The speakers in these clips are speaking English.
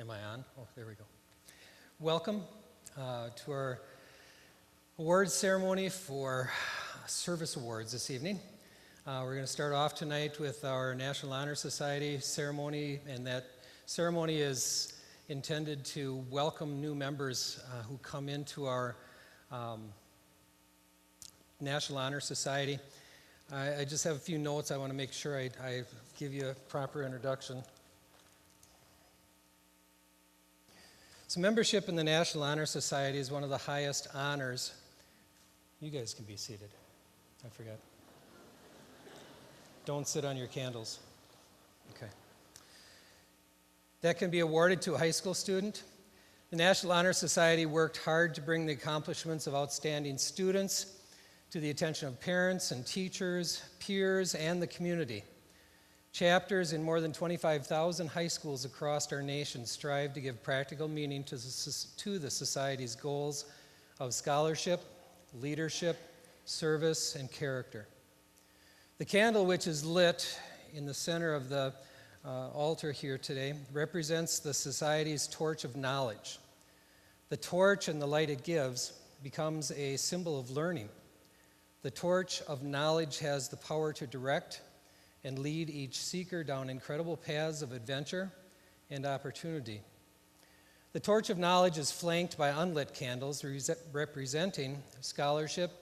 Am I on? Oh, there we go. Welcome to our awards ceremony for Service Awards this evening. We're going to start off tonight with our National Honor Society ceremony, and that ceremony is intended to welcome new members who come into our National Honor Society. I just have a few notes. I want to make sure I give you a proper introduction. So membership in the National Honor Society is one of the highest honors. You guys can be seated. I forgot. Don't sit on your candles. Okay. That can be awarded to a high school student. The National Honor Society worked hard to bring the accomplishments of outstanding students to the attention of parents and teachers, peers, and the community. Chapters in more than 25,000 high schools across our nation strive to give practical meaning to the Society's goals of scholarship, leadership, service, and character. The candle, which is lit in the center of the altar here today, represents the Society's torch of knowledge. The torch and the light it gives becomes a symbol of learning. The torch of knowledge has the power to direct and lead each seeker down incredible paths of adventure and opportunity. The torch of knowledge is flanked by unlit candles representing scholarship,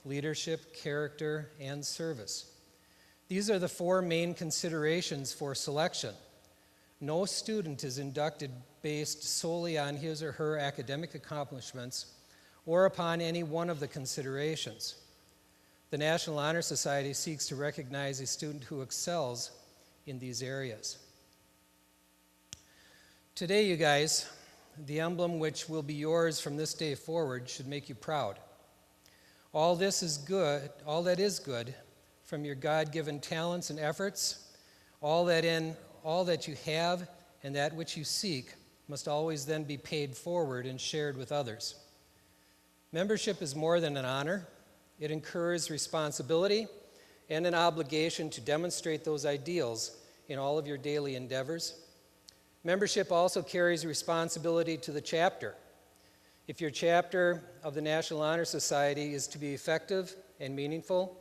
leadership, character, and service. These are the four main considerations for selection. No student is inducted based solely on his or her academic accomplishments or upon any one of the considerations. The National Honor Society seeks to recognize a student who excels in these areas. Today, you guys, the emblem which will be yours from this day forward should make you proud. All that is good from your God-given talents and efforts, all that you have and that which you seek must always then be paid forward and shared with others. Membership is more than an honor. It incurs responsibility and an obligation to demonstrate those ideals in all of your daily endeavors. Membership also carries responsibility to the chapter. If your chapter of the National Honor Society is to be effective and meaningful,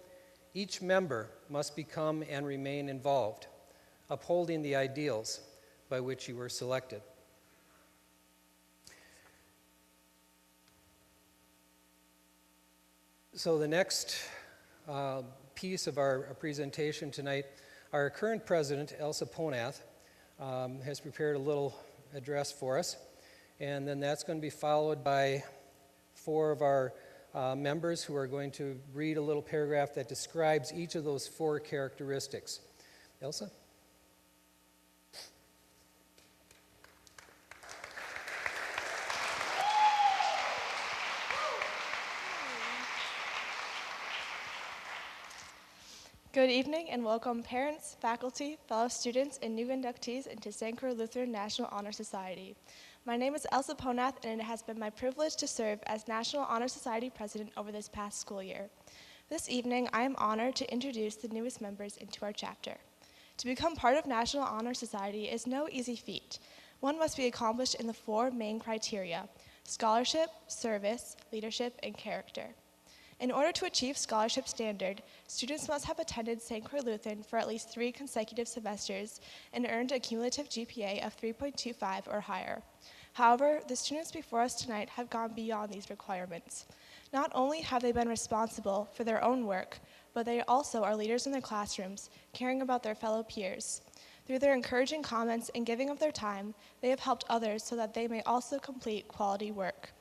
each member must become and remain involved, upholding the ideals by which you were selected. So the next piece of our presentation tonight, our current president, Elsa Ponath, has prepared a little address for us, and then that's going to be followed by four of our members who are going to read a little paragraph that describes each of those four characteristics. Elsa? Good evening and welcome parents, faculty, fellow students, and new inductees into St. Croix Lutheran National Honor Society. My name is Elsa Ponath, and it has been my privilege to serve as National Honor Society President over this past school year. This evening, I am honored to introduce the newest members into our chapter. To become part of National Honor Society is no easy feat. One must be accomplished in the four main criteria: scholarship, service, leadership, and character. In order to achieve scholarship standard, students must have attended St. Croix Lutheran for at least 3 consecutive semesters and earned a cumulative GPA of 3.25 or higher. However, the students before us tonight have gone beyond these requirements. Not only have they been responsible for their own work, but they also are leaders in their classrooms, caring about their fellow peers. Through their encouraging comments and giving of their time, they have helped others so that they may also complete quality work.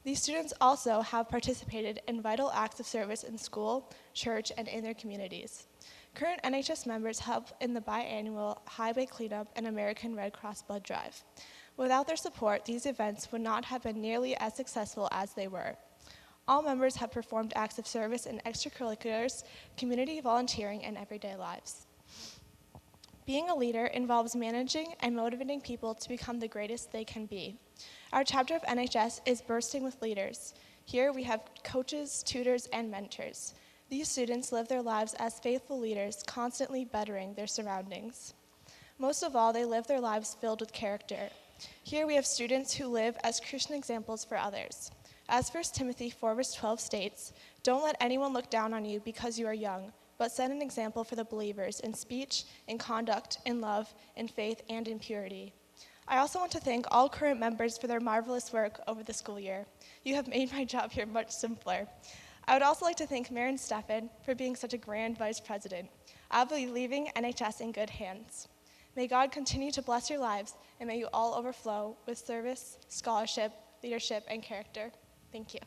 These students also have participated in vital acts of service in school, church, and in their communities. Current NHS members help in the biannual highway cleanup and American Red Cross blood drive. Without their support, these events would not have been nearly as successful as they were. All members have performed acts of service in extracurriculars, community volunteering, and everyday lives. Being a leader involves managing and motivating people to become the greatest they can be. Our chapter of NHS is bursting with leaders. Here we have coaches, tutors, and mentors. These students live their lives as faithful leaders, constantly bettering their surroundings. Most of all, they live their lives filled with character. Here we have students who live as Christian examples for others. As 1 Timothy 4 verse 12 states, "Don't let anyone look down on you because you are young, but set an example for the believers in speech, in conduct, in love, in faith, and in purity." I also want to thank all current members for their marvelous work over the school year. You have made my job here much simpler. I would also like to thank Mayor Steffen for being such a grand vice president. I'll be leaving NHS in good hands. May God continue to bless your lives, and may you all overflow with service, scholarship, leadership, and character. Thank you.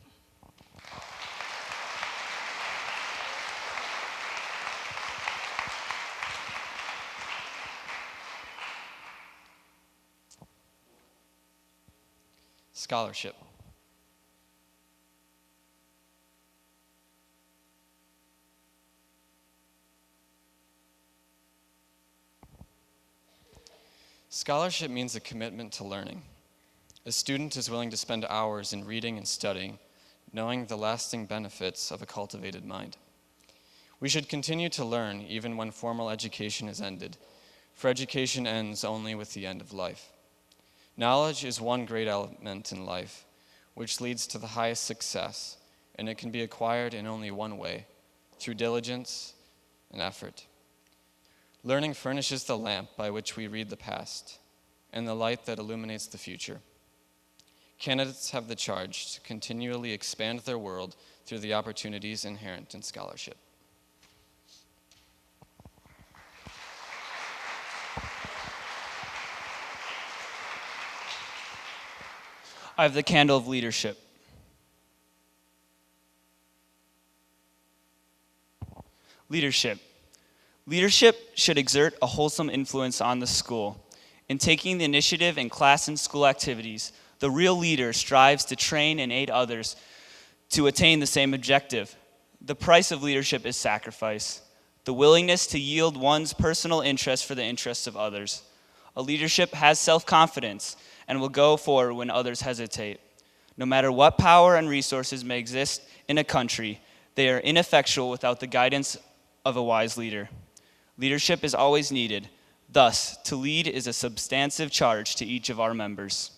Scholarship. Scholarship means a commitment to learning. A student is willing to spend hours in reading and studying, knowing the lasting benefits of a cultivated mind. We should continue to learn even when formal education is ended, for education ends only with the end of life. Knowledge is one great element in life, which leads to the highest success, and it can be acquired in only one way, through diligence and effort. Learning furnishes the lamp by which we read the past, and the light that illuminates the future. Candidates have the charge to continually expand their world through the opportunities inherent in scholarship. I have the candle of leadership. Leadership. Leadership should exert a wholesome influence on the school. In taking the initiative in class and school activities, the real leader strives to train and aid others to attain the same objective. The price of leadership is sacrifice, the willingness to yield one's personal interest for the interests of others. A leadership has self-confidence and will go forward when others hesitate. No matter what power and resources may exist in a country, they are ineffectual without the guidance of a wise leader. Leadership is always needed. Thus, to lead is a substantive charge to each of our members.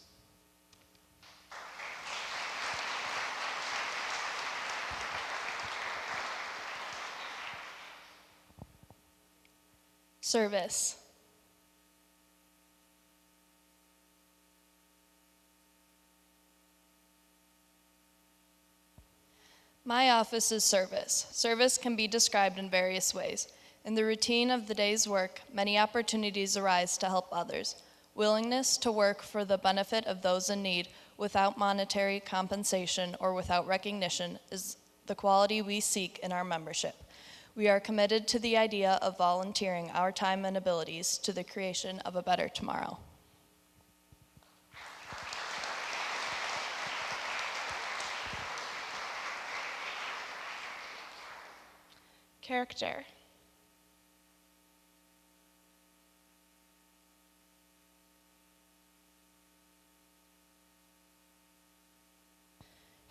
Service. My office is service. Service can be described in various ways. In the routine of the day's work, many opportunities arise to help others. Willingness to work for the benefit of those in need without monetary compensation or without recognition is the quality we seek in our membership. We are committed to the idea of volunteering our time and abilities to the creation of a better tomorrow. Character.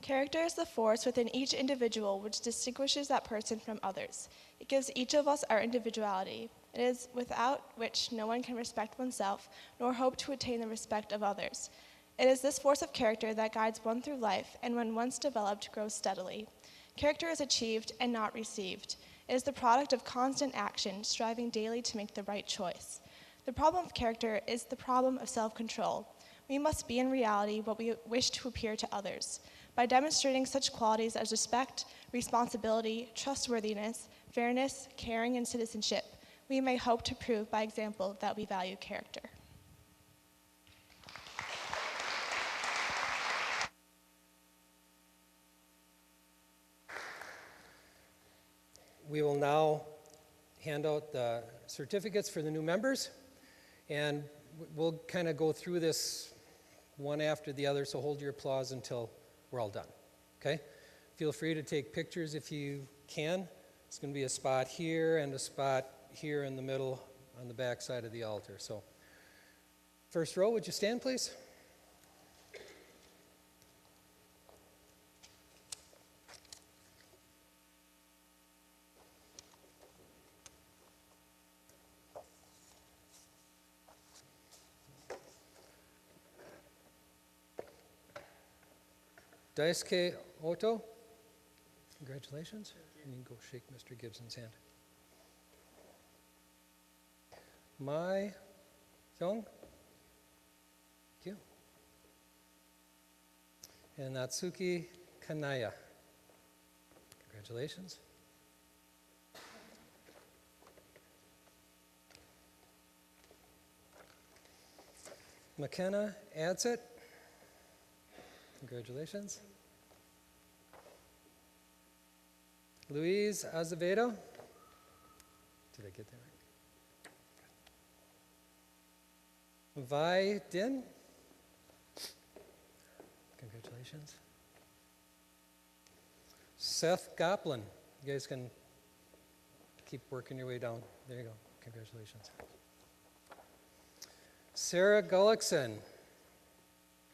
Character is the force within each individual which distinguishes that person from others. It gives each of us our individuality. It is without which no one can respect oneself nor hope to attain the respect of others. It is this force of character that guides one through life and when once developed grows steadily. Character is achieved and not received. It is the product of constant action, striving daily to make the right choice. The problem of character is the problem of self-control. We must be in reality what we wish to appear to others. By demonstrating such qualities as respect, responsibility, trustworthiness, fairness, caring, and citizenship, we may hope to prove by example that we value character. We will now hand out the certificates for the new members, and we'll kind of go through this one after the other, so hold your applause until we're all done, okay? Feel free to take pictures if you can. It's going to be a spot here and a spot here in the middle on the back side of the altar. So, first row, would you stand, please? Daisuke Oto. Congratulations. And you can go shake Mr. Gibson's hand. Mai Hyung. Thank you. And Natsuki Kanaya. Congratulations. McKenna Adsit. Congratulations. Luis Azevedo. Did I get that right? Vi Din. Congratulations. Seth Goplin. You guys can keep working your way down. There you go. Congratulations. Sarah Gullickson.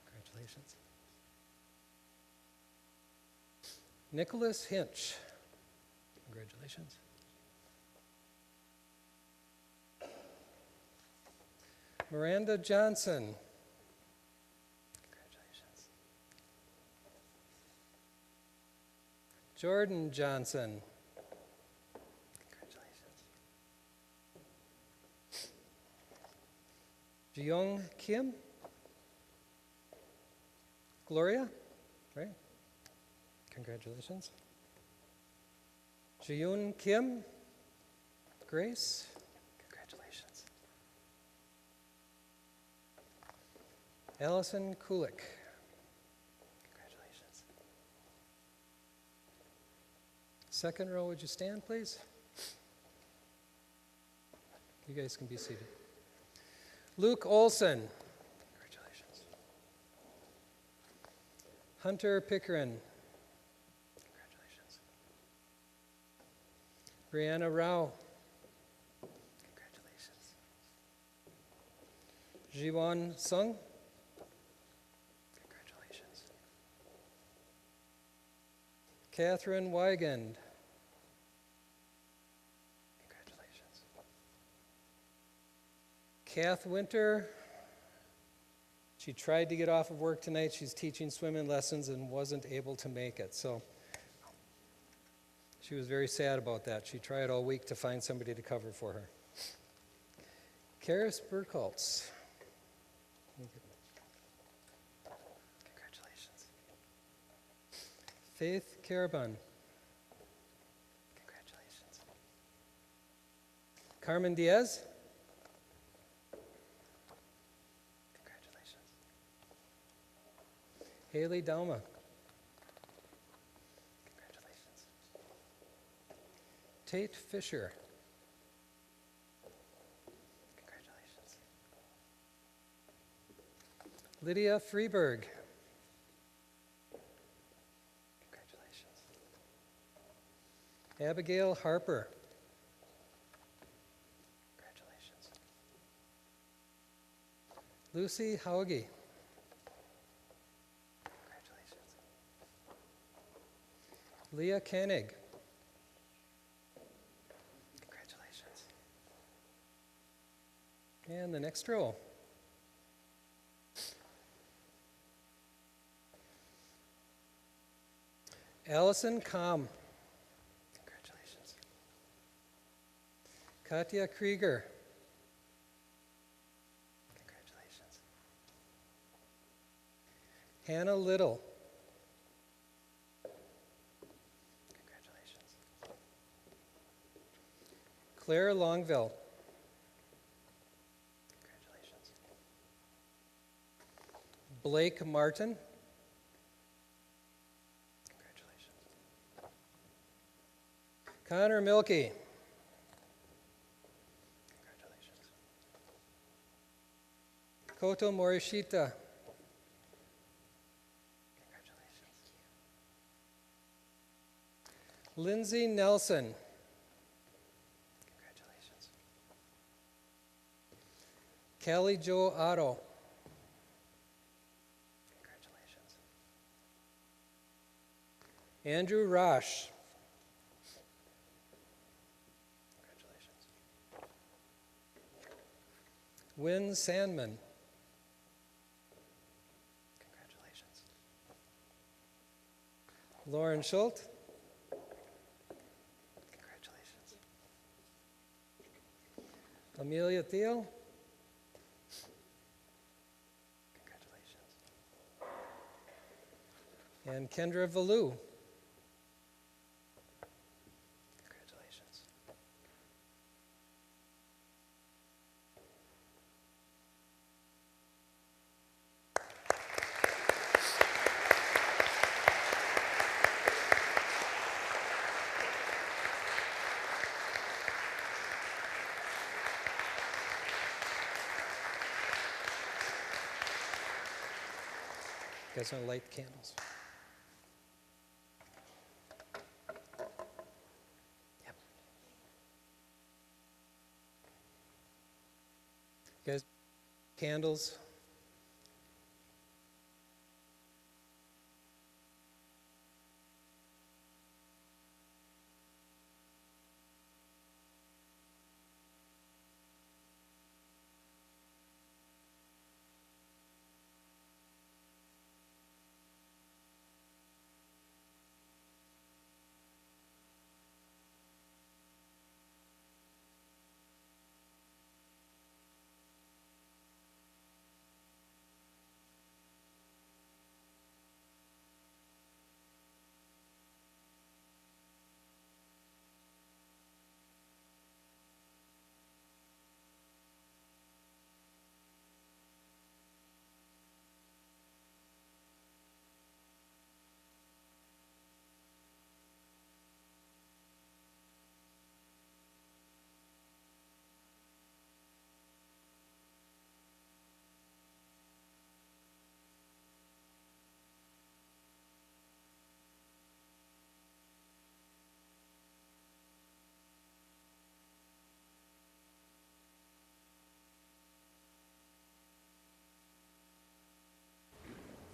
Congratulations. Nicholas Hinch. Congratulations. Miranda Johnson. Congratulations. Jordan Johnson. Congratulations. Jeong Kim. Gloria, right? Congratulations. Jiyun Kim. Grace. Congratulations. Allison Kulik. Congratulations. Second row, would you stand, please? You guys can be seated. Luke Olson. Congratulations. Hunter Pickering. Congratulations. Brianna Rao. Congratulations. Jiwon Sung. Congratulations. Catherine Weigand. Congratulations. Kath Winter. She tried to get off of work tonight. She's teaching swimming lessons and wasn't able to make it. So she was very sad about that. She tried all week to find somebody to cover for her. Karis Burkholtz. Congratulations. Faith Carabon. Congratulations. Carmen Diaz. Congratulations. Haley Dauma. Congratulations. Tate Fisher. Congratulations. Lydia Freeberg. Congratulations. Abigail Harper. Congratulations. Lucy Hauge. Congratulations. Leah Koenig. Congratulations. And the next row. Allison Kamm. Congratulations. Katya Krieger. Congratulations. Hannah Little. Congratulations. Claire Longville. Congratulations. Blake Martin. Connor Milkey. Congratulations. Koto Morishita. Congratulations. Lindsay Nelson. Congratulations. Kelly Jo Otto. Congratulations. Andrew Rosh. Wynn Sandman. Congratulations. Lauren Schultz. Congratulations. Amelia Thiel. Congratulations. And Kendra Valou. Congratulations. You guys want to light the candles? Yep. You guys, candles.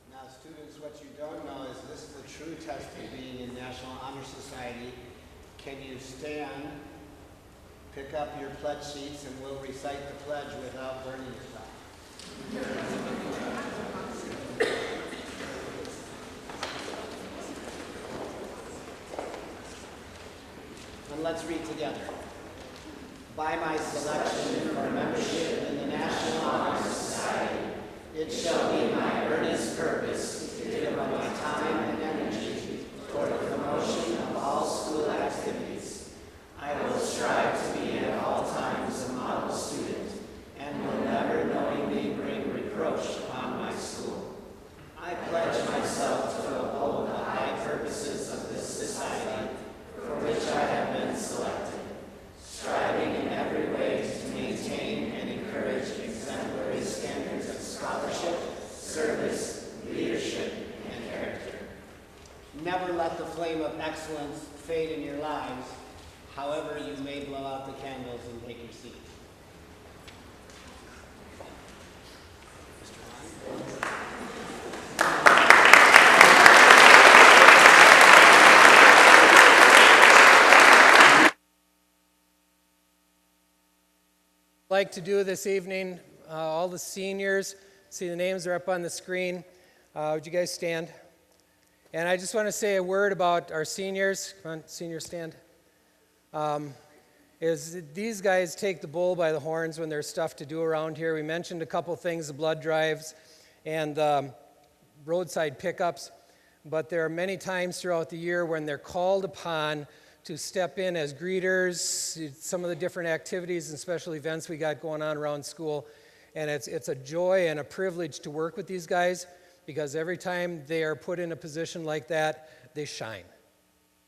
Now, students, what you don't know is this is the true test of being in National Honor Society. Can you stand, pick up your pledge sheets, and we'll recite the pledge without burning yourself. And let's read together. By my selection for membership in the National Honor Society, it shall be my earnest purpose to give of my time and energy toward the promotion of all school activities. I will strive to be at all times a model student and will never knowingly bring reproach upon my school. I pledge myself to uphold the high purposes of this society for which I have been selected, striving in every way to maintain and encourage exemplary standards of scholarship, service, leadership, and character. Never let the flame of excellence fade in your lives. However, you may blow out the candles and take your seat. Like to do this evening, all the seniors, see the names are up on the screen. Would you guys stand? And I just want to say a word about our seniors. Come on, seniors, stand. Is these guys take the bull by the horns when there's stuff to do around here. We mentioned a couple things, the blood drives and roadside pickups, but there are many times throughout the year when they're called upon to step in as greeters, some of the different activities and special events we got going on around school. And it's a joy and a privilege to work with these guys because every time they are put in a position like that, they shine.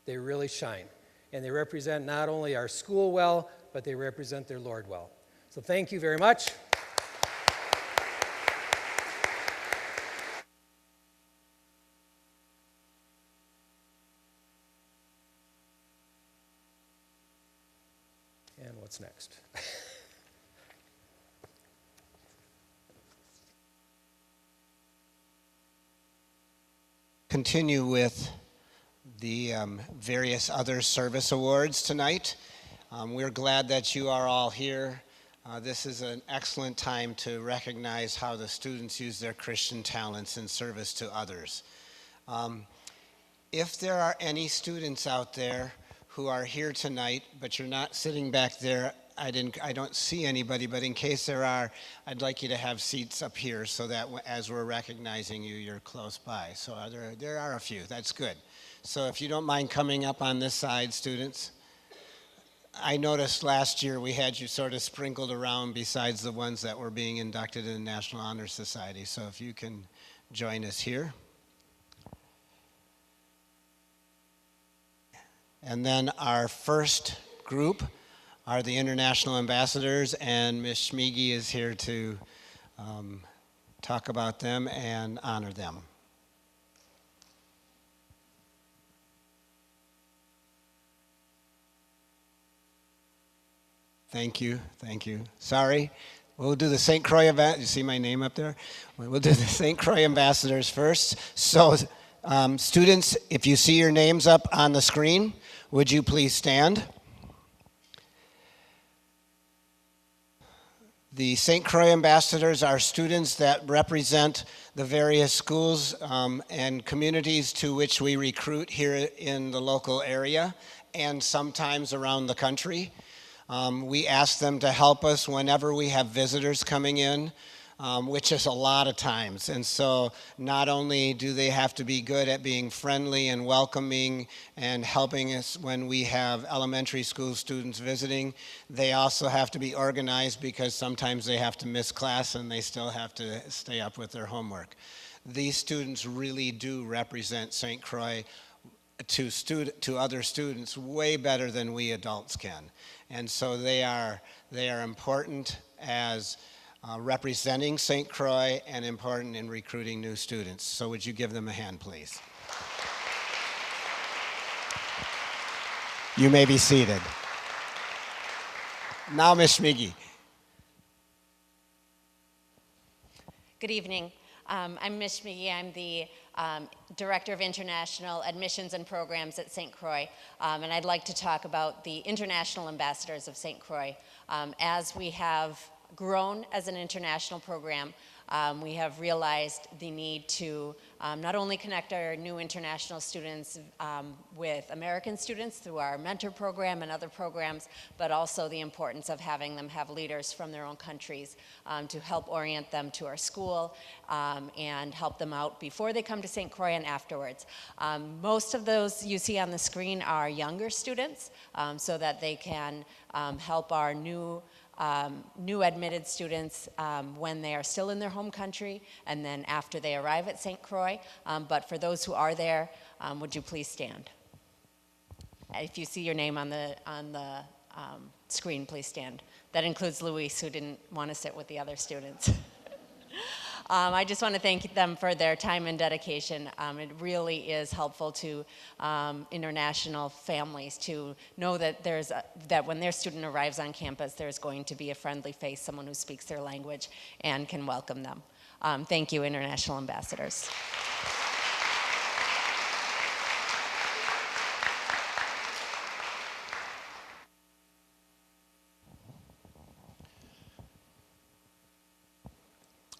They really shine. And they represent not only our school well, but they represent their Lord well. So thank you very much. And what's next? Continue with the various other service awards tonight. We're glad that you are all here. This is an excellent time to recognize how the students use their Christian talents in service to others. If there are any students out there who are here tonight, but you're not sitting back there, I don't see anybody, but in case there are, I'd like you to have seats up here so that as we're recognizing you, you're close by. So there are a few, that's good. So if you don't mind coming up on this side, students. I noticed last year we had you sort of sprinkled around besides the ones that were being inducted in the National Honor Society. So if you can join us here. And then our first group are the international ambassadors, and Ms. Schmiege is here to talk about them and honor them. Thank you, thank you. Sorry, we'll do the St. Croix you see my name up there? We'll do the St. Croix ambassadors first. So students, if you see your names up on the screen, would you please stand? The St. Croix ambassadors are students that represent the various schools and communities to which we recruit here in the local area and sometimes around the country. We ask them to help us whenever we have visitors coming in, which is a lot of times. And so not only do they have to be good at being friendly and welcoming and helping us when we have elementary school students visiting, they also have to be organized because sometimes they have to miss class and they still have to stay up with their homework. These students really do represent St. Croix to other students way better than we adults can. And so they are important as representing St. Croix and important in recruiting new students. So would you give them a hand, please? You may be seated. Now, Ms. Schmiege. Good evening. I'm Ms. Schmiege. I'm the Director of International Admissions and Programs at St. Croix, and I'd like to talk about the International Ambassadors of St. Croix. As we have grown as an international program, we have realized the need to not only connect our new international students with American students through our mentor program and other programs, but also the importance of having them have leaders from their own countries to help orient them to our school and help them out before they come to St. Croix and afterwards. Most of those you see on the screen are younger students so that they can help our new admitted students when they are still in their home country and then after they arrive at St. Croix. But for those who are there, would you please stand? If you see your name on the screen, please stand. That includes Luis, who didn't want to sit with the other students. I just want to thank them for their time and dedication. It really is helpful to international families to know that that when their student arrives on campus, there's going to be a friendly face, someone who speaks their language and can welcome them. Thank you, International Ambassadors.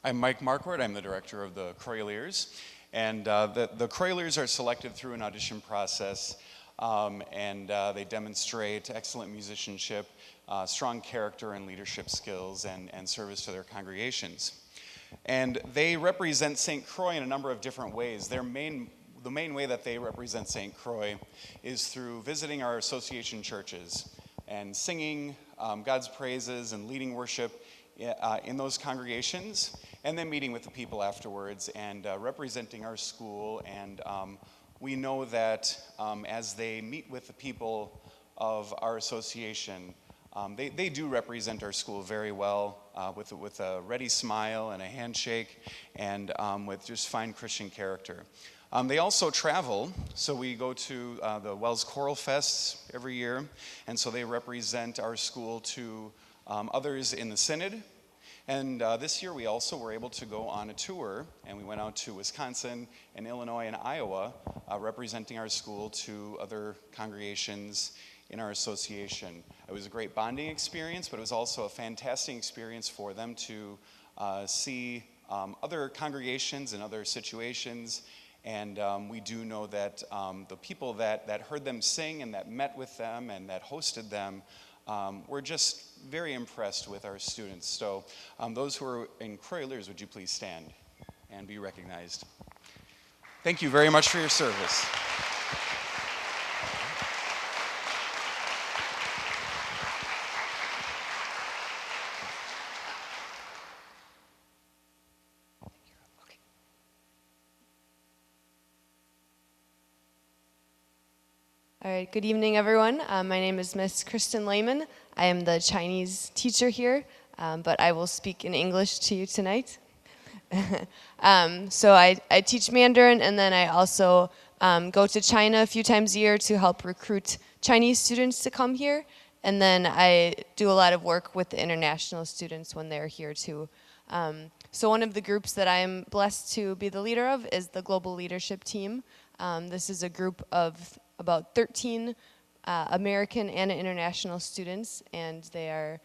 I'm Mike Marquardt. I'm the director of the Croiliers. And the Croiliers are selected through an audition process, and they demonstrate excellent musicianship, strong character and leadership skills, and service to their congregations. And they represent St. Croix in a number of different ways. The main way that they represent St. Croix is through visiting our association churches and singing God's praises and leading worship in those congregations, and then meeting with the people afterwards and representing our school. And we know that as they meet with the people of our association, they do represent our school very well with a ready smile and a handshake and with just fine Christian character. They also travel, so we go to the Wells Choral Fests every year, and so they represent our school to others in the Synod. And this year we also were able to go on a tour, and we went out to Wisconsin and Illinois and Iowa, representing our school to other congregations in our association. It was a great bonding experience, but it was also a fantastic experience for them to see other congregations and other situations And we do know that the people that heard them sing and that met with them and that hosted them were just very impressed with our students. So those who are in Croy-Lears, would you please stand and be recognized? Thank you very much for your service. All right, good evening, everyone. My name is Miss Kristen Lehman. I am the Chinese teacher here, but I will speak in English to you tonight. So I teach Mandarin, and then I also go to China a few times a year to help recruit Chinese students to come here. And then I do a lot of work with the international students when they're here too. So one of the groups that I'm blessed to be the leader of is the Global Leadership Team. This is a group of about 13 American and international students, and they are,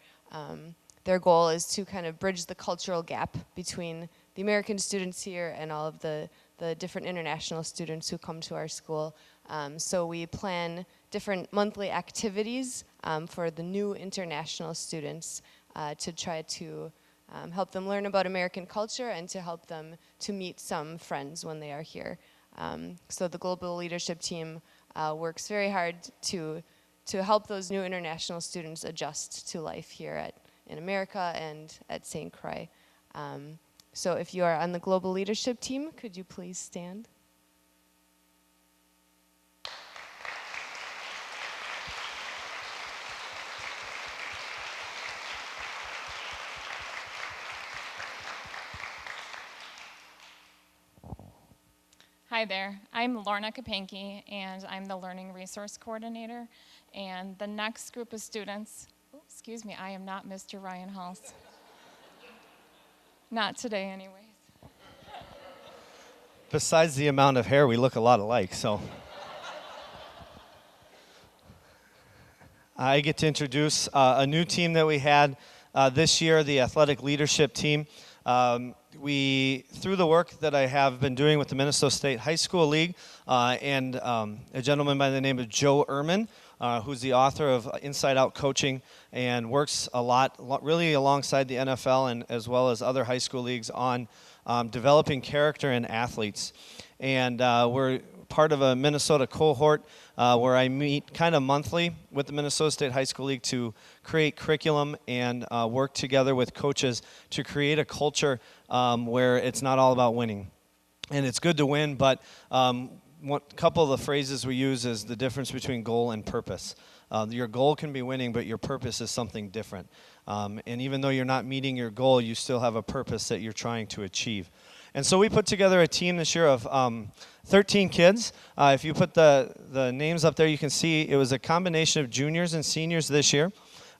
their goal is to kind of bridge the cultural gap between the American students here and all of the different international students who come to our school. So we plan different monthly activities for the new international students to try to help them learn about American culture and to help them to meet some friends when they are here. So the Global Leadership Team works very hard to help those new international students adjust to life here in America and at St. Croix. So if you are on the Global Leadership Team, could you please stand? Hi there, I'm Lorna Kapanke, and I'm the Learning Resource Coordinator. And the next group of students, oh, excuse me, I am not Mr. Ryan Halls. Not today, anyways. Besides the amount of hair, we look a lot alike, so. I get to introduce a new team that we had this year, the Athletic Leadership Team. Through the work that I have been doing with the Minnesota State High School League and a gentleman by the name of Joe Ehrman, who's the author of Inside Out Coaching and works a lot really alongside the NFL and as well as other high school leagues on developing character in athletes. And we're part of a Minnesota cohort where I meet kind of monthly with the Minnesota State High School League to create curriculum and work together with coaches to create a culture where it's not all about winning. And it's good to win, but a couple of the phrases we use is the difference between goal and purpose. Your goal can be winning, but your purpose is something different. And even though you're not meeting your goal, you still have a purpose that you're trying to achieve. And so we put together a team this year of 13 kids. If you put the names up there, you can see it was a combination of juniors and seniors this year.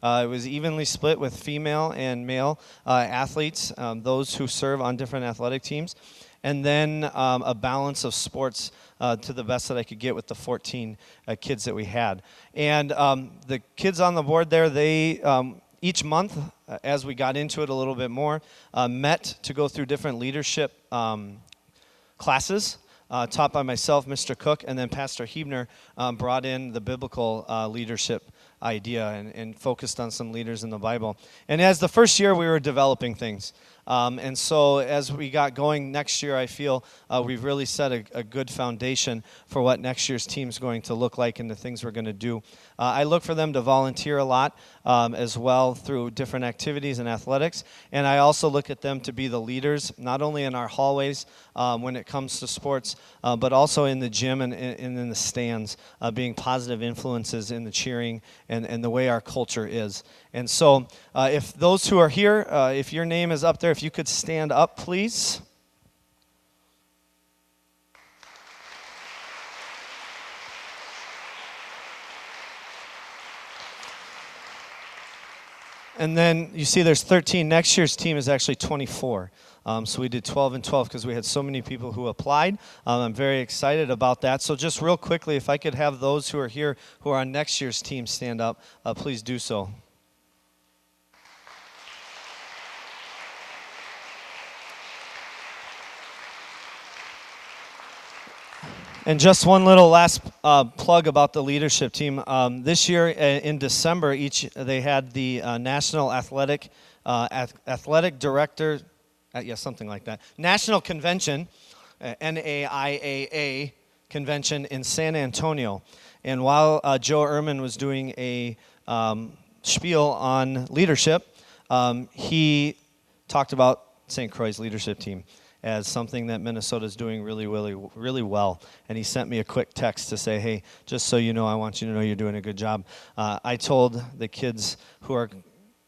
It was evenly split with female and male athletes, those who serve on different athletic teams. And then a balance of sports to the best that I could get with the 14 kids that we had. And the kids on the board there, they each month, as we got into it a little bit more, met to go through different leadership classes taught by myself, Mr. Cook, and then Pastor Hebner brought in the biblical leadership idea and focused on some leaders in the Bible. And as the first year, we were developing things. And so as we got going next year, I feel we've really set a good foundation for what next year's team is going to look like and the things we're going to do. I look for them to volunteer a lot as well through different activities and athletics. And I also look at them to be the leaders, not only in our hallways when it comes to sports, but also in the gym and in the stands, being positive influences in the cheering and the way our culture is. And so if those who are here, if your name is up there, if you could stand up, please. And then you see there's 13. Next year's team is actually 24. So we did 12 and 12 because we had so many people who applied. I'm very excited about that. So just real quickly, if I could have those who are here who are on next year's team stand up, please do so. And just one little last plug about the leadership team. This year in December, they had the National Athletic Director, something like that, National Convention, NAIAA Convention in San Antonio. And while Joe Ehrman was doing a spiel on leadership, he talked about St. Croix's leadership team as something that Minnesota is doing really, really, really well. And he sent me a quick text to say, hey, just so you know, I want you to know you're doing a good job. I told the kids who are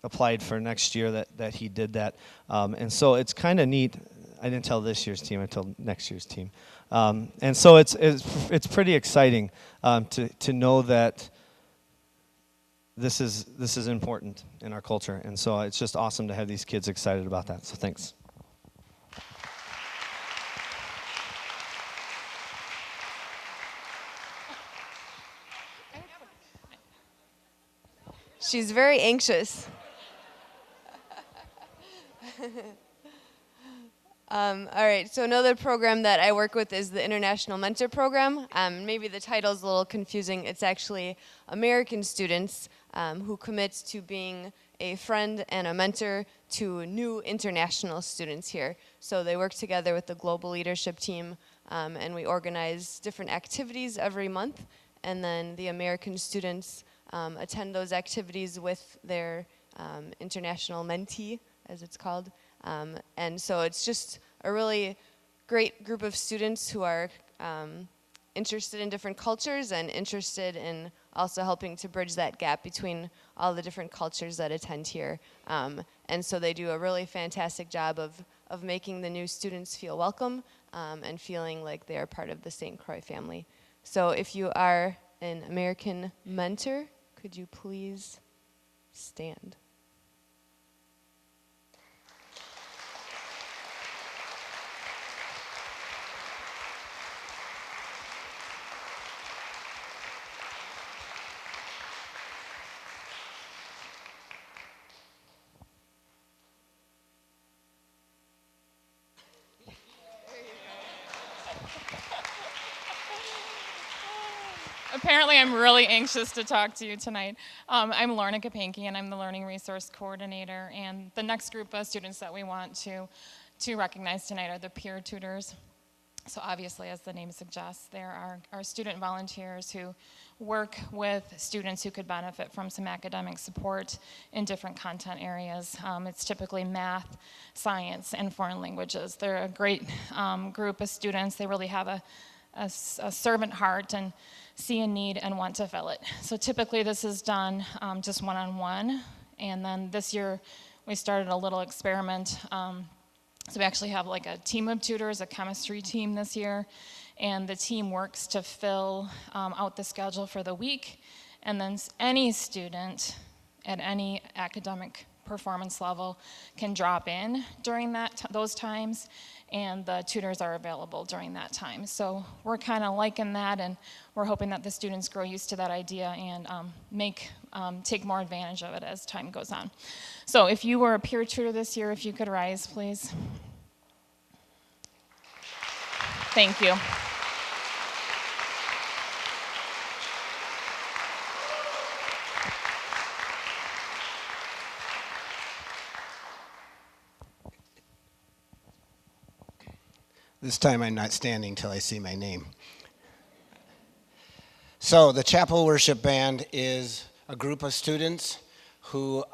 applied for next year that he did that. And so it's kind of neat. I didn't tell this year's team, I told next year's team. And so it's pretty exciting to know that this is important in our culture. And so it's just awesome to have these kids excited about that. So thanks. She's very anxious. All right, so another program that I work with is the International Mentor Program. Maybe the title's a little confusing. It's actually American students who commit to being a friend and a mentor to new international students here. So they work together with the global leadership team, and we organize different activities every month. And then the American students attend those activities with their international mentee, as it's called. And so it's just a really great group of students who are interested in different cultures and interested in also helping to bridge that gap between all the different cultures that attend here. And so they do a really fantastic job of making the new students feel welcome and feeling like they are part of the St. Croix family. So if you are an American mentor, could you please stand? Apparently, I'm really anxious to talk to you tonight. I'm Lorna Kapanke, and I'm the Learning Resource Coordinator. And the next group of students that we want to recognize tonight are the peer tutors. So obviously, as the name suggests, there are our student volunteers who work with students who could benefit from some academic support in different content areas. It's typically math, science, and foreign languages. They're a great group of students. They really have a servant heart and see a need and want to fill it. So typically this is done just one-on-one, and then this year we started a little experiment. So we actually have like a team of tutors, a chemistry team this year, and the team works to fill out the schedule for the week, and then any student at any academic performance level can drop in during those times, and the tutors are available during that time. So we're kind of liking that, and we're hoping that the students grow used to that idea and take more advantage of it as time goes on. So if you were a peer tutor this year, if you could rise, please. Thank you. This time I'm not standing till I see my name. So the Chapel Worship Band is a group of students who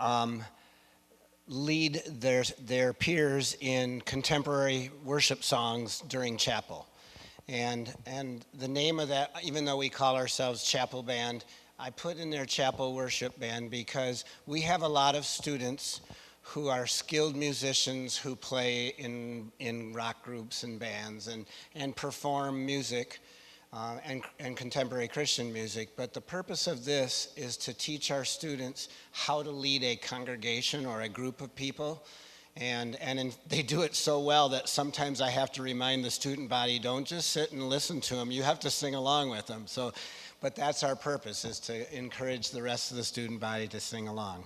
lead their peers in contemporary worship songs during chapel. And the name of that, even though we call ourselves Chapel Band, I put in there Chapel Worship Band because we have a lot of students who are skilled musicians who play in rock groups and bands and perform music and contemporary Christian music. But the purpose of this is to teach our students how to lead a congregation or a group of people. And they do it so well that sometimes I have to remind the student body, don't just sit and listen to them, you have to sing along with them. But that's our purpose, is to encourage the rest of the student body to sing along.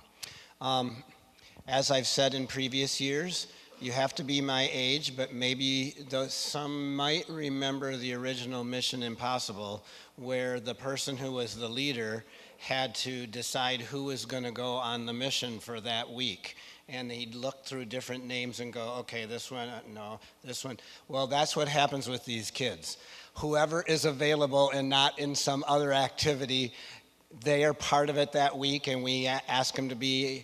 As I've said in previous years, You have to be my age, but maybe some might remember the original Mission Impossible, where the person who was the leader had to decide who was going to go on the mission for that week. And he'd look through different names and go, okay, this one, no, this one. Well, that's what happens with these kids. Whoever is available and not in some other activity, they are part of it that week, and we ask them to be,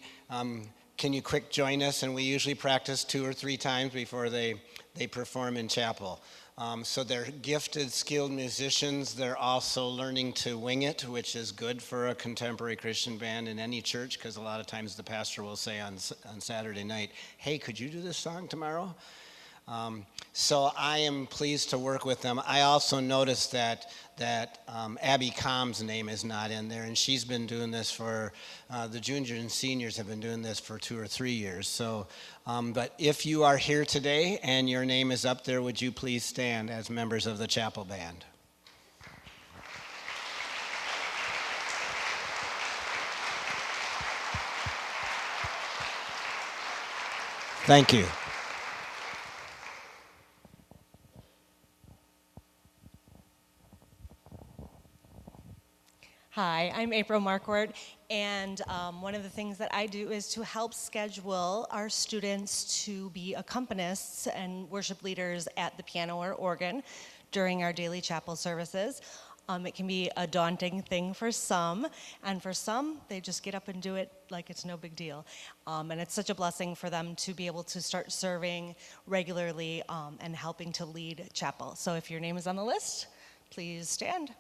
can you quick join us? And we usually practice 2 or 3 times before they perform in chapel. So they're gifted, skilled musicians. They're also learning to wing it, which is good for a contemporary Christian band in any church, because a lot of times the pastor will say on Saturday night, hey, could you do this song tomorrow? So I am pleased to work with them. I also noticed that Abby Combs' name is not in there, and she's been doing this for, the juniors and seniors have been doing this for 2 or 3 years. So, but if you are here today and your name is up there, would you please stand as members of the chapel band? Thank you. Hi, I'm April Marquardt, and one of the things that I do is to help schedule our students to be accompanists and worship leaders at the piano or organ during our daily chapel services. It can be a daunting thing for some, and for some, they just get up and do it like it's no big deal. And it's such a blessing for them to be able to start serving regularly and helping to lead chapel. So if your name is on the list, please stand.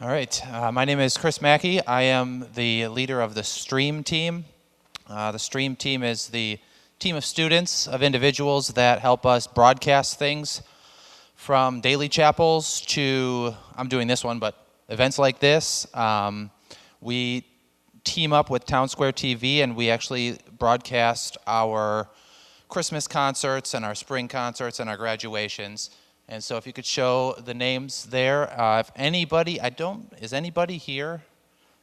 All right, my name is Chris Mackey. I am the leader of the STREAM team. The STREAM team is the team of students, of individuals that help us broadcast things from daily chapels to, I'm doing this one, but events like this. We team up with Town Square TV, and we actually broadcast our Christmas concerts and our spring concerts and our graduations. And so if you could show the names there. If anybody, is anybody here?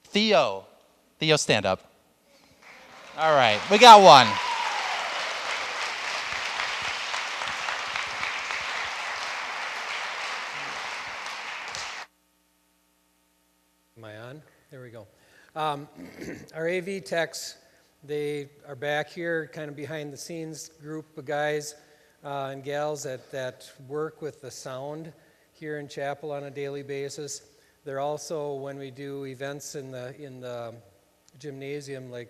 Theo, stand up. All right, we got one. Am I on? There we go. Our AV techs, they are back here, kind of behind the scenes group of guys and gals that work with the sound here in chapel on a daily basis. They're also, when we do events in the gymnasium, like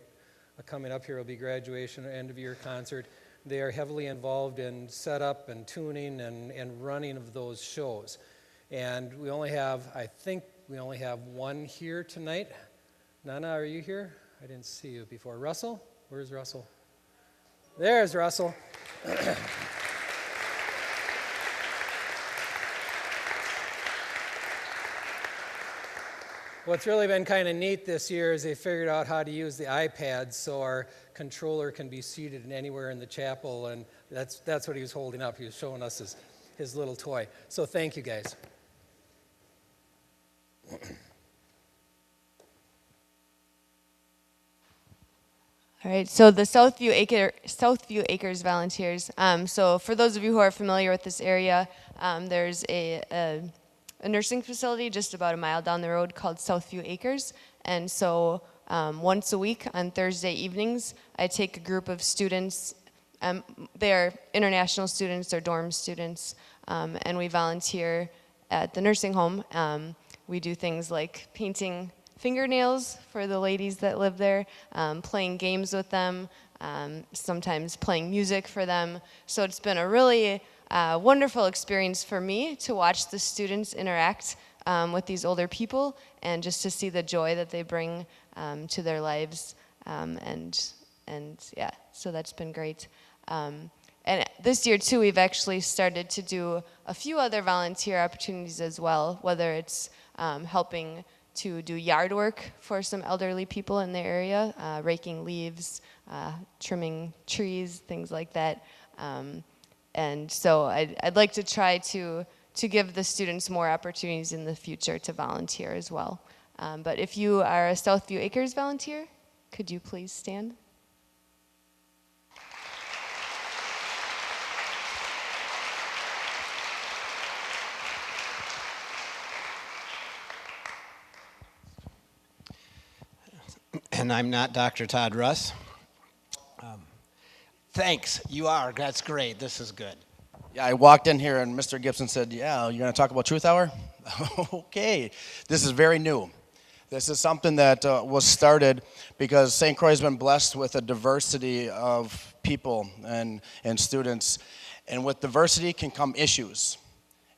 coming up here will be graduation or end of year concert, they are heavily involved in setup and tuning and running of those shows. And we only have, I think we only have one here tonight. Nana, are you here? I didn't see you before. Russell? Where's Russell? There's Russell. What's really been kind of neat this year is they figured out how to use the iPads so our controller can be seated anywhere in the chapel, and that's what he was holding up. He was showing us his little toy. So thank you, guys. All right, so the Southview Acres volunteers. So for those of you who are familiar with this area, there's a nursing facility just about a mile down the road called Southview Acres. And so once a week on Thursday evenings, I take a group of students. They are international students, they're dorm students, and we volunteer at the nursing home. We do things like painting fingernails for the ladies that live there, playing games with them, sometimes playing music for them. So it's been a really wonderful experience for me to watch the students interact with these older people and just to see the joy that they bring to their lives. And yeah, so that's been great. And this year too, we've actually started to do a few other volunteer opportunities as well, whether it's helping to do yard work for some elderly people in the area, raking leaves, trimming trees, things like that. And so I'd like to try to give the students more opportunities in the future to volunteer as well. But if you are a Southview Acres volunteer, could you please stand? And I'm not Dr. Todd Russ. Thanks, you are. That's great. This is good. Yeah, I walked in here and Mr. Gibson said, yeah, you're going to talk about Truth Hour? Okay, this is very new. This is something that was started because St. Croix has been blessed with a diversity of people and students. And with diversity can come issues.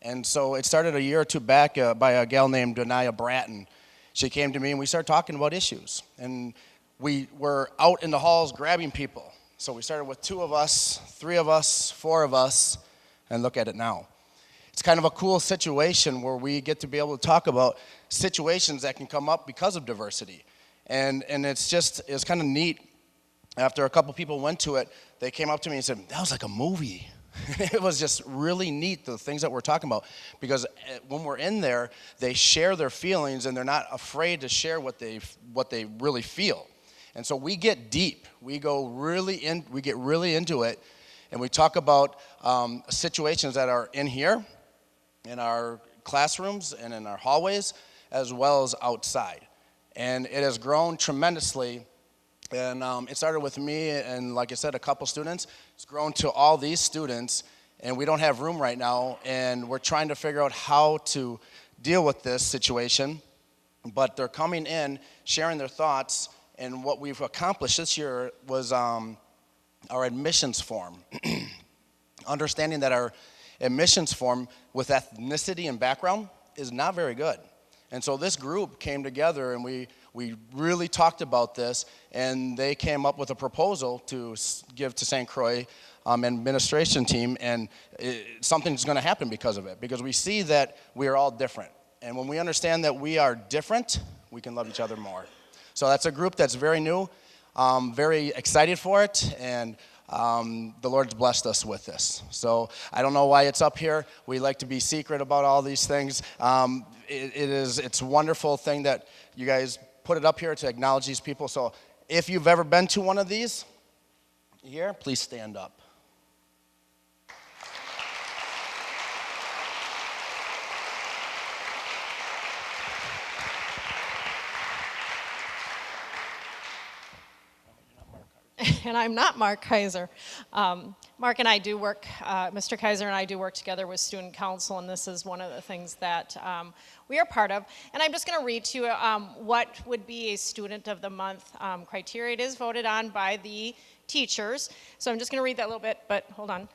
And so it started a year or two back by a gal named Donaya Bratton. She came to me and we started talking about issues. And we were out in the halls grabbing people. So we started with 2 of us, 3 of us, 4 of us, and look at it now. It's kind of a cool situation where we get to be able to talk about situations that can come up because of diversity. And it's kind of neat. After a couple people went to it, they came up to me and said, that was like a movie. It was just really neat, the things that we're talking about, because when we're in there, they share their feelings and they're not afraid to share what they really feel. And so we get deep. We get really into it, and we talk about situations that are in here, in our classrooms and in our hallways, as well as outside. And it has grown tremendously. And it started with me and, like I said, a couple students. It's grown to all these students, and we don't have room right now, and we're trying to figure out how to deal with this situation. But they're coming in, sharing their thoughts, and what we've accomplished this year was our admissions form. Understanding that our admissions form with ethnicity and background is not very good. And so this group came together and we really talked about this, and they came up with a proposal to give to St. Croix administration team, and something's going to happen because of it, because we see that we are all different. And when we understand that we are different, we can love each other more. So that's a group that's very new, very excited for it, and the Lord's blessed us with this. So I don't know why it's up here. We like to be secret about all these things. It's a wonderful thing that you guys put it up here to acknowledge these people. So if you've ever been to one of these here, please stand up. And I'm not Mark Kaiser. Mark and I do work, Mr. Kaiser and I do work together with Student Council, and this is one of the things that we are part of. And I'm just going to read to you what would be a Student of the Month criteria. It is voted on by the teachers. So I'm just going to read that a little bit, but hold on.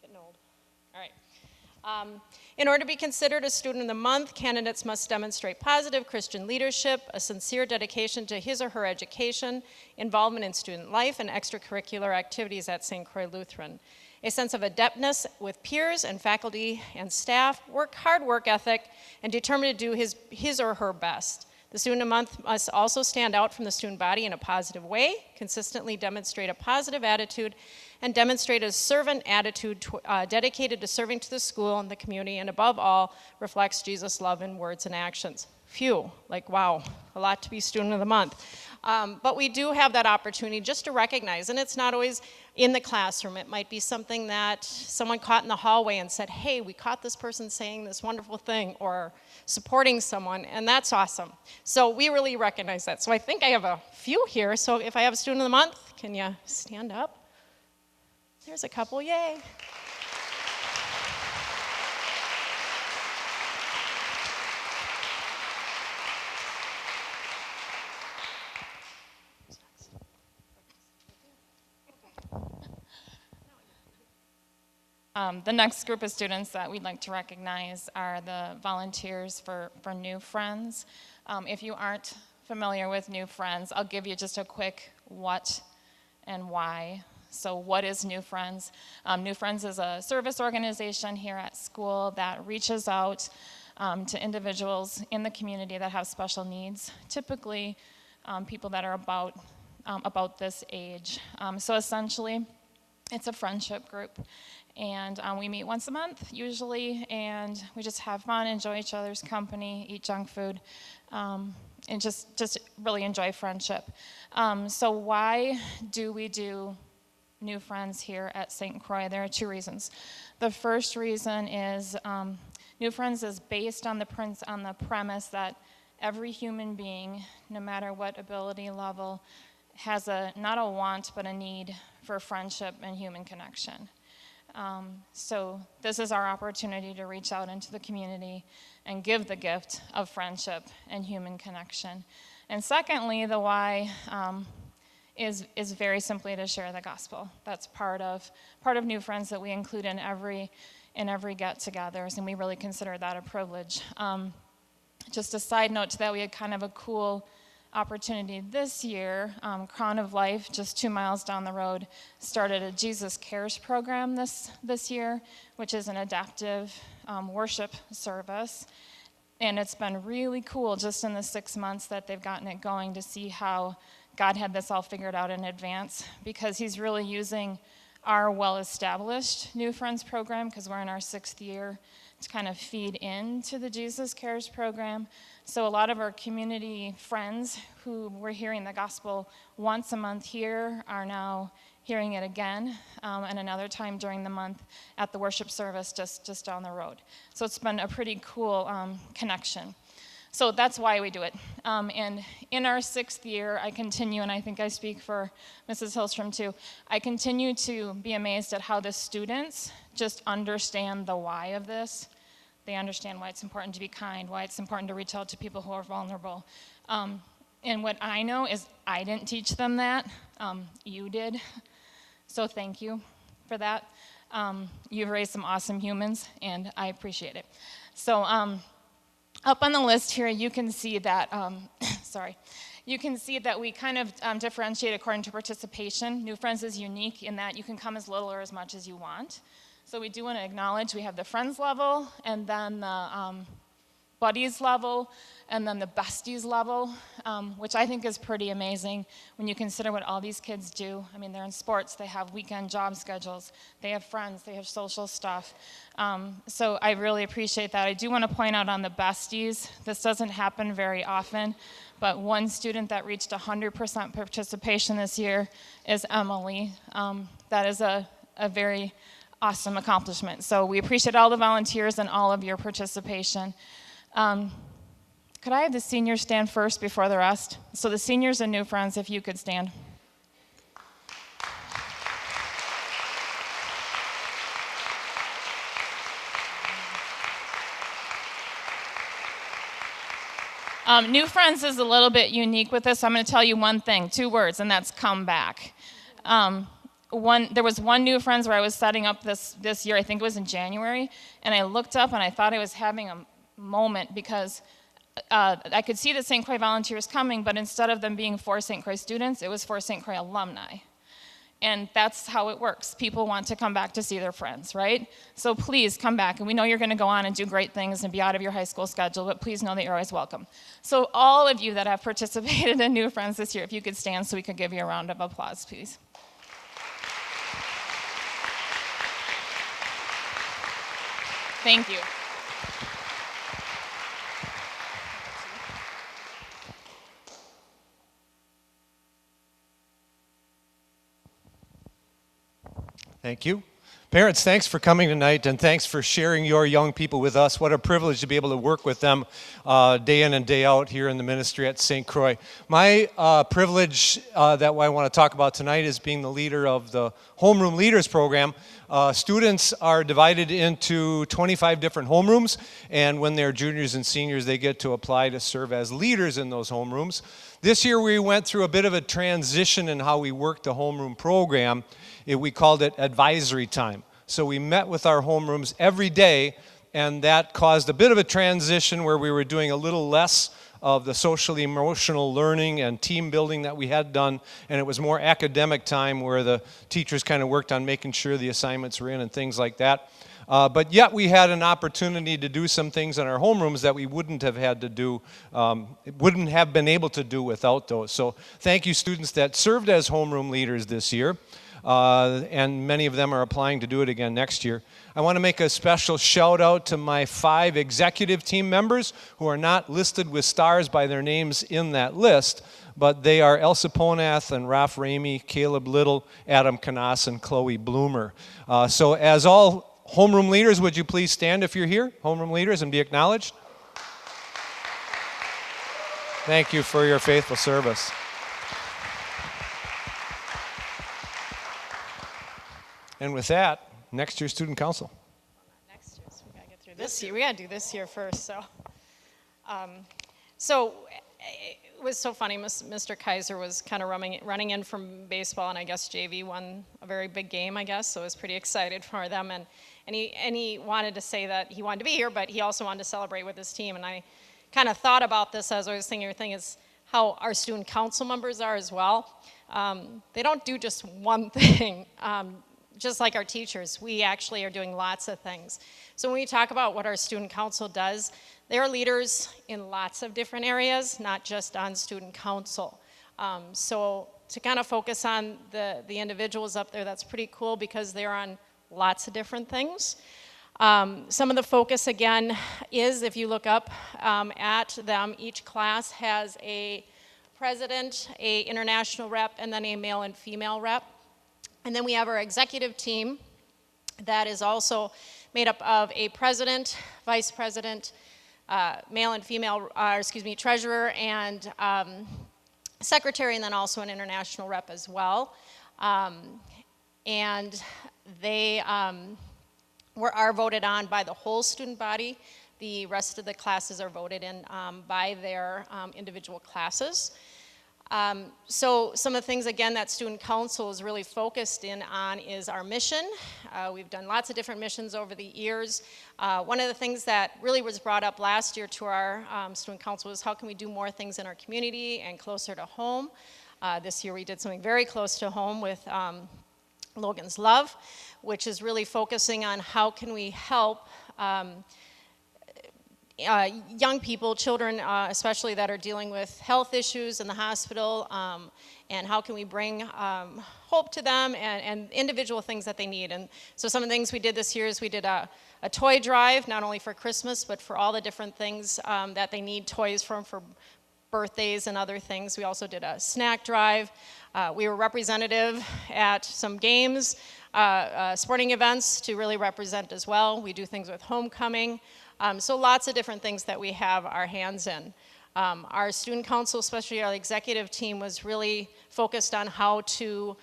Getting old. All right. In order to be considered a Student of the Month, candidates must demonstrate positive Christian leadership, a sincere dedication to his or her education, involvement in student life and extracurricular activities at St. Croix Lutheran, a sense of adeptness with peers and faculty and staff, hard work ethic, and determined to do his or her best. The Student of the Month must also stand out from the student body in a positive way, consistently demonstrate a positive attitude, and demonstrate a servant attitude dedicated to serving to the school and the community, and above all, reflects Jesus' love in words and actions. Phew, like wow, a lot to be Student of the Month. But we do have that opportunity just to recognize, and it's not always in the classroom. It might be something that someone caught in the hallway and said, hey, we caught this person saying this wonderful thing, or supporting someone, and that's awesome. So we really recognize that. So I think I have a few here, so if I have a Student of the Month, can you stand up? There's a couple, yay. The next group of students that we'd like to recognize are the volunteers for New Friends. If you aren't familiar with New Friends, I'll give you just a quick what and why. So what is New Friends? New Friends is a service organization here at school that reaches out to individuals in the community that have special needs, typically people that are about this age. So essentially, it's a friendship group, and we meet once a month usually, and we just have fun, enjoy each other's company, eat junk food, and just really enjoy friendship. So why do we do New Friends here at St. Croix? There are two reasons. The first reason is New Friends is based on the premise that every human being, no matter what ability level, has not a want but a need for friendship and human connection. So this is our opportunity to reach out into the community and give the gift of friendship and human connection. And secondly, the why is very simply to share the gospel. That's part of New Friends that we include in every get-togethers, and we really consider that a privilege. Just a side note to that, we had kind of a cool opportunity this year. Crown of Life, just 2 miles down the road, started a Jesus Cares program this year, which is an adaptive worship service. And it's been really cool just in the 6 months that they've gotten it going to see how God had this all figured out in advance, because he's really using our well-established New Friends program, because we're in our 6th year, to kind of feed into the Jesus Cares program. So a lot of our community friends who were hearing the gospel once a month here are now hearing it again, and another time during the month at the worship service just down the road. So it's been a pretty cool connection. So that's why we do it. And in our 6th year, I continue, and I think I speak for Mrs. Hillstrom too, I continue to be amazed at how the students just understand the why of this. They understand why it's important to be kind, why it's important to reach out to people who are vulnerable. And what I know is I didn't teach them that. You did. So thank you for that. You've raised some awesome humans, and I appreciate it. So up on the list here, you can see that, you can see that we kind of differentiate according to participation. New Friends is unique in that you can come as little or as much as you want. So we do want to acknowledge we have the friends level, and then the buddies level, and then the besties level, which I think is pretty amazing when you consider what all these kids do. I mean, they're in sports, they have weekend job schedules, they have friends, they have social stuff. So I really appreciate that. I do want to point out on the besties, this doesn't happen very often, but one student that reached 100% participation this year is Emily. That is a very awesome accomplishment. So we appreciate all the volunteers and all of your participation. Could I have the seniors stand first before the rest? So the seniors and New Friends, if you could stand. New Friends is a little bit unique with this. I'm going to tell you one thing, 2 words, and that's come back. There was one New Friends where I was setting up this year, I think it was in January, and I looked up and I thought I was having a moment because I could see the St. Croix volunteers coming, but instead of them being for St. Croix students, it was for St. Croix alumni. And that's how it works. People want to come back to see their friends, right? So please come back. And we know you're going to go on and do great things and be out of your high school schedule, but please know that you're always welcome. So all of you that have participated in New Friends this year, if you could stand so we could give you a round of applause, please. Thank you. Thank you. Parents, thanks for coming tonight, and thanks for sharing your young people with us. What a privilege to be able to work with them day in and day out here in the ministry at St. Croix. My privilege that I want to talk about tonight is being the leader of the Homeroom Leaders Program. Students are divided into 25 different homerooms, and when they're juniors and seniors, they get to apply to serve as leaders in those homerooms. This year, we went through a bit of a transition in how we worked the homeroom program. We called it advisory time. So we met with our homerooms every day, and that caused a bit of a transition where we were doing a little less of the social emotional learning and team building that we had done, and it was more academic time where the teachers kind of worked on making sure the assignments were in and things like that. But yet we had an opportunity to do some things in our homerooms that we wouldn't have had to do, wouldn't have been able to do without those. So thank you, students that served as homeroom leaders this year. And many of them are applying to do it again next year. I want to make a special shout out to my 5 executive team members who are not listed with stars by their names in that list, but they are Elsa Ponath and Ralph Ramey, Caleb Little, Adam Canas, and Chloe Bloomer. So as all homeroom leaders, would you please stand if you're here, homeroom leaders, and be acknowledged? Thank you for your faithful service. And with that, next year's student council. Next year, so we gotta get through this year. We gotta do this year first. So, it was so funny. Mr. Kaiser was kind of running in from baseball, and I guess JV won a very big game, I guess. So I was pretty excited for them, and he wanted to say that he wanted to be here, but he also wanted to celebrate with his team. And I kind of thought about this as I was thinking. Your thing is how our student council members are as well. They don't do just one thing. Just like our teachers, we actually are doing lots of things. So when we talk about what our student council does, they are leaders in lots of different areas, not just on student council. So to kind of focus on the individuals up there, that's pretty cool because they're on lots of different things. Some of the focus, again, is if you look up at them, each class has a president, a international rep, and then a male and female rep. And then we have our executive team that is also made up of a president, vice president, male and female, treasurer and secretary, and then also an international rep as well. And they are voted on by the whole student body. The rest of the classes are voted in by their individual classes. So some of the things, again, that student council is really focused in on is our mission. We've done lots of different missions over the years. One of the things that really was brought up last year to our student council was how can we do more things in our community and closer to home. This year we did something very close to home with Logan's Love, which is really focusing on how can we help young people, children especially, that are dealing with health issues in the hospital, and how can we bring hope to them and individual things that they need. And so some of the things we did this year is we did a toy drive, not only for Christmas, but for all the different things that they need toys from for birthdays and other things. We also did a snack drive. We were representative at some games, sporting events to really represent as well. We do things with homecoming. So lots of different things that we have our hands in. Our student council, especially our executive team, was really focused on how to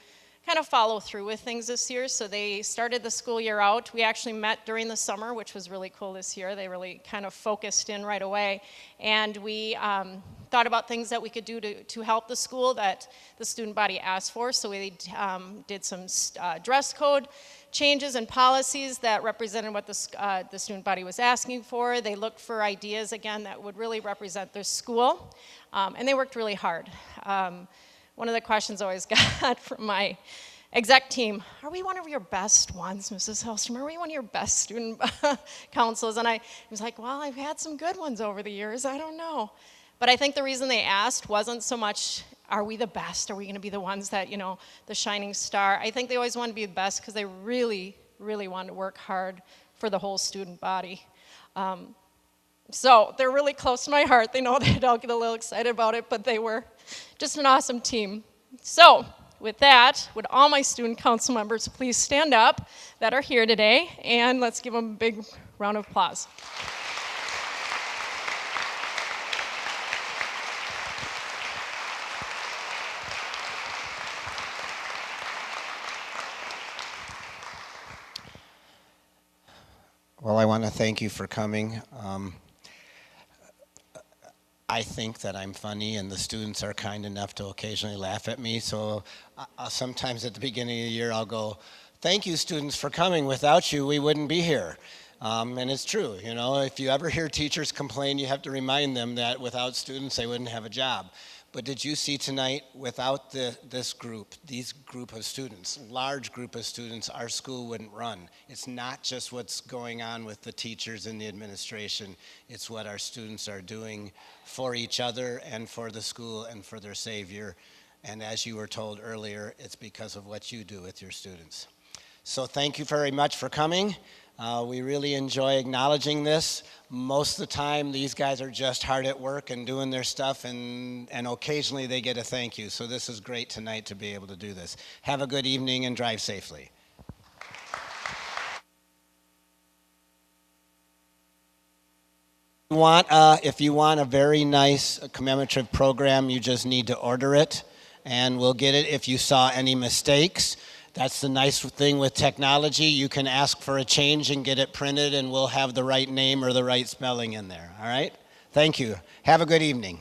kind of follow through with things this year. So they started the school year out. We actually met during the summer, which was really cool this year. They really kind of focused in right away. And we thought about things that we could do to help the school that the student body asked for. So we did some dress code changes and policies that represented what the student body was asking for. They looked for ideas, again, that would really represent their school, and they worked really hard. One of the questions I always got from my exec team, are we one of your best ones, Mrs. Hellstrom? Are we one of your best student councils? And I was like, well, I've had some good ones over the years. I don't know. But I think the reason they asked wasn't so much, are we the best? Are we going to be the ones that, the shining star? I think they always want to be the best because they really, really want to work hard for the whole student body. So they're really close to my heart. They know that I'll get a little excited about it, but they were just an awesome team. So with that, would all my student council members please stand up that are here today, and let's give them a big round of applause. Well, I want to thank you for coming. I think that I'm funny, and the students are kind enough to occasionally laugh at me. So sometimes at the beginning of the year, I'll go, thank you, students, for coming. Without you, we wouldn't be here. And it's true. If you ever hear teachers complain, you have to remind them that without students, they wouldn't have a job. But did you see tonight, without this group, these group of students, large group of students, our school wouldn't run. It's not just what's going on with the teachers and the administration. It's what our students are doing for each other and for the school and for their Savior. And as you were told earlier, it's because of what you do with your students. So thank you very much for coming. We really enjoy acknowledging this. Most of the time, these guys are just hard at work and doing their stuff, and occasionally they get a thank you. So this is great tonight to be able to do this. Have a good evening and drive safely. If you want a very nice commemorative program, you just need to order it, and we'll get it if you saw any mistakes. That's the nice thing with technology. You can ask for a change and get it printed, and we'll have the right name or the right spelling in there, all right? Thank you. Have a good evening.